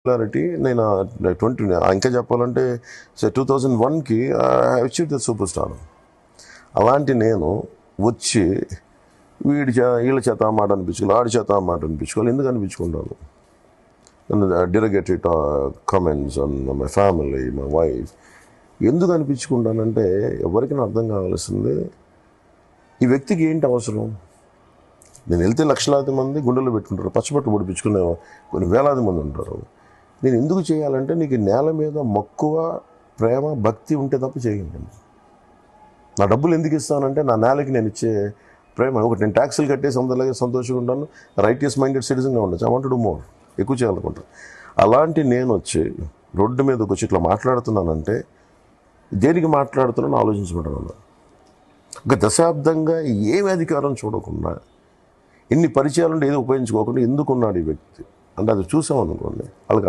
Popularity నేను 20 ఇంకా చెప్పాలంటే 2001కి అచీవ్ ద సూపర్ స్టార్. అలాంటి నేను వచ్చి వీళ్ళ చేత ఆ మాట అనిపించుకోవాలి, ఆడి చేత ఆ మాట అనిపించుకోవాలి. ఎందుకు అనిపించుకుంటాను? Derogatory comments on my family, my wife. ఎందుకు అనిపించుకుంటానంటే ఎవరికైనా అర్థం కావాల్సింది ఈ వ్యక్తికి ఏంటి అవసరం. నేను వెళ్తే లక్షలాది మంది గుండెలు పెట్టుకుంటారు, పచ్చబట్టు పొడిపించుకునే కొన్ని వేలాది మంది ఉంటారు. నేను ఎందుకు చేయాలంటే నీకు నేల మీద మక్కువ, ప్రేమ, భక్తి ఉంటే తప్ప చేయను. నా డబ్బులు ఎందుకు ఇస్తానంటే నా నేలకి నేను ఇచ్చే ప్రేమ. ఒకటి నేను ట్యాక్సులు కట్టేసి అందరిలాగే సంతోషంగా ఉంటాను, రైటియస్ మైండెడ్ సిటిజన్గా ఉండొచ్చు. I want to do more, ఎక్కువ చేయాలనుకుంటాను. అలాంటి నేను వచ్చి రోడ్డు మీదకి వచ్చి ఇట్లా మాట్లాడుతున్నానంటే దేనికి మాట్లాడుతున్నాను ఆలోచించుకుంటున్నాను. ఒక దశాబ్దంగా ఏమి అధికారం చూడకుండా, ఎన్ని పరిచయాలుంటే ఏదో ఉపయోగించుకోకుండా ఎందుకున్నాడు ఈ వ్యక్తి అంటే అది చూసామనుకోండి వాళ్ళకి